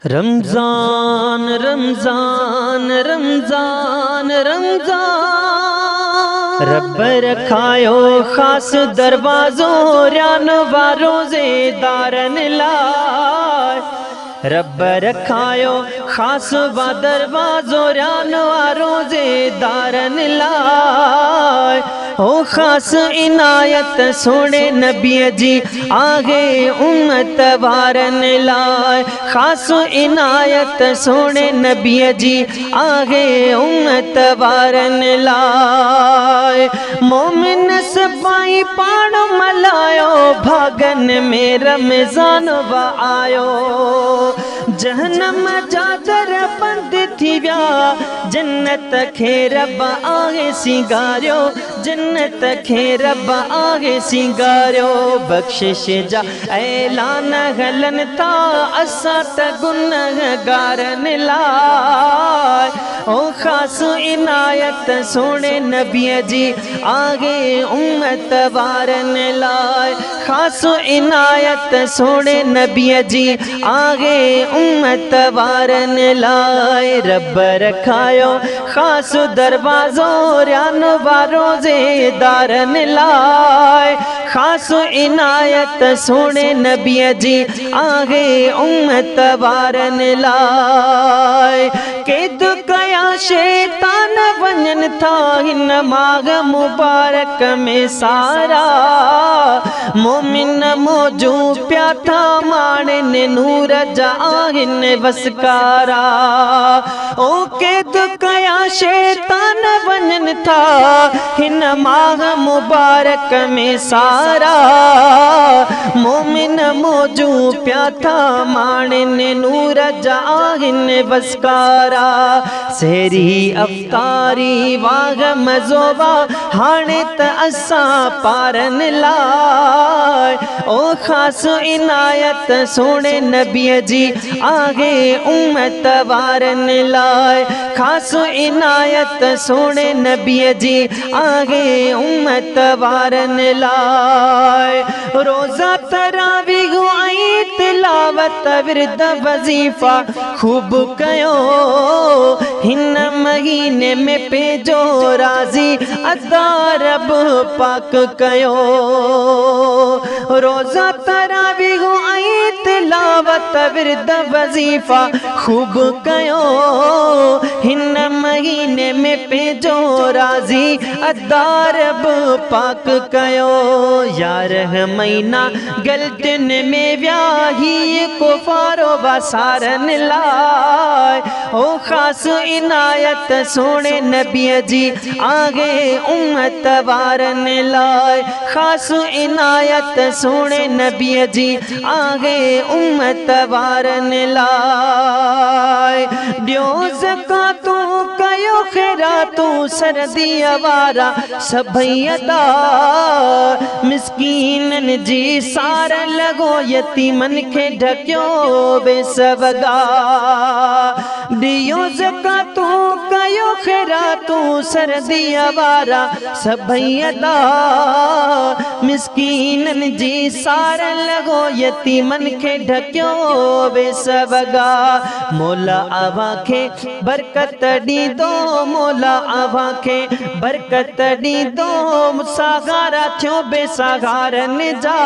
रमजान रमजान रमजान रमजान रब रखायो खास दरवाजो रन रोजेदारन लाए। रब रखायो खास दरवाजो रन रोजेदारन लाए। ओ खास इनायत सोने नबी जी आगे उम्मत वारन लाए। खास इनायत सोने नबी जी आगे उम्मत वारन लाए। मोमिन सपाई पाण मलायो भागन में रमजान व आयो। जहनम जा दर बंद थी व्या जन्नत खे रब आगे सिंगारियो। जन्नत खे रब आगे सिंगारियो। बख्शिश जा ऐलान हलन था असा त गुनहगारन लाए। ओ खास इनायत सोने नबी जी आगे उम्मत वारन लाए। खास इनायत सोने नबी जी आगे उम्मत वारन लाए। रब रखायो खास दरवाजो रन रोजेदारन लाए। खास इनायत सोने नबी जी आगे उम्मत वारन लाए। कैद कया शैतान वञन था हिन माग मुबारक में सारा। मोमिन मौजू प्या था माणन नूर जा आहिन वसकारा। ओ कैद कया शैतान वञन था हिन माग मुबारक में सारा। मोमिन मौजू प्या था माणन नूर जा आहिन वसकारा। सेरी अफ्तारी वाग मज़ोबा हाणे त असां पारन लाए। ओ खास इनायत सोने नबी जी आगे उम्मत वारन लाए। खास इनायत सोने नबी जी आगे उम्मत वारन लाए। रोज़ा तरावीह ऐं तिलावत विरद वज़ीफ़ा खूब कयो। हिन महीने में पेजो राज़ी अदा रब पाक कयो। रोज़ा तरावीह ऐं तिलावत विरद वज़ीफ़ा खूब कयो। हिन महीने में पेजो राज़ी अदा रब पाक कयो। यारह महीना गलतिन में व्याही कुफारो वसारन लाए। ओ खास इनायत सोने नबी जी आगे उम्मत वारन लाए। खास इनायत सोने नबी जी आगे उम्मत वारन लाए। ॾियो ज़कातूं कयो ख़ैरातूं सरदी अवारा सभई अदा। मिस्कीनन जी सार लॻो यतीमन खे ढकियो बेसवगा। ॾियो ज़कातूं कयो ख़ैरातूं सरदी अवारा सभई अदा। मिस्कीनन जी सार लॻो यतीमन खे ढकियो बेसवगा। मौला अव्हां खे बरकत ॾींदो। मौला अव्हां खे बरकत ॾींदो। सागारा थियो बेसहारन जा।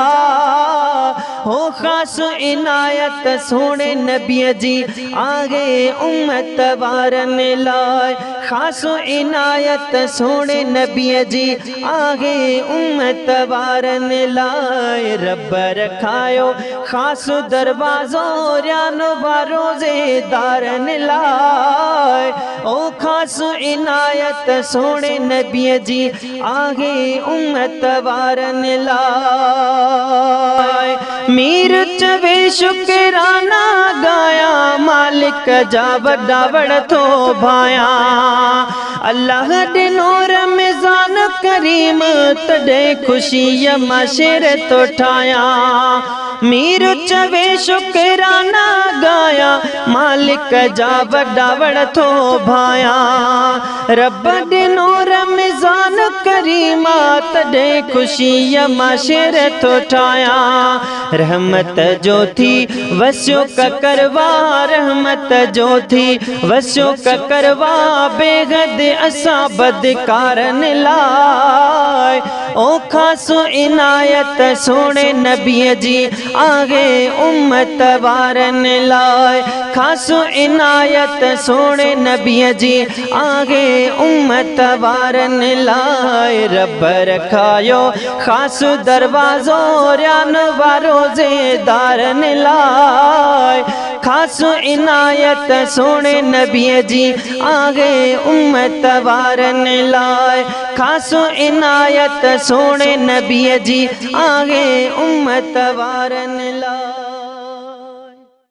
हो खास इनायत सोने नबी जी आगे उम्मत वारन लाए। खास इनायत सोने नबी जी आगे उम्मत वारन लाए। रब रखायो खास दरवाजो रन रोजेदारन लाए। ओ खास इनायत सोने नबी जी आगे उम्मत वारन लाए। मीर चवे शुकराना गाया मालिक जा वॾा वड़ थो भाया। अल्लाह ॾिनो रमज़ान करीम तॾहिं ख़ुशीअ मां शेर थो ठाहियां। मीर चवे शुकराना गाया मालिक जा वॾा वड़ थो भाया। रब ॾिनो रमज़ान रमज़ान करीमा तॾे ख़ुशीअ मां शेर थो ठाहियां। रहमत जो थी वसियो ककरवा, रहमत जो थी वसियो ककरवा, बेहद असां बदकारनि लाइ ओ ख़ासो इनायत सोने नबीअ जी आहे उम्मत वारनि लाइ। ख़ासो इनायत सोने नबीअ जी आहे उम्मत वारनि लाइ। रब रखायो ख़ासो दरवाज़ो रियान वारो ज़ेदारनि लाइ। ख़ासो इनायत सोने नबीअ जी आहे उम्मत वारनि लाइ। ख़ासो इनायत सोने नबीअ जी आहे उम्मत वारनि लाइ।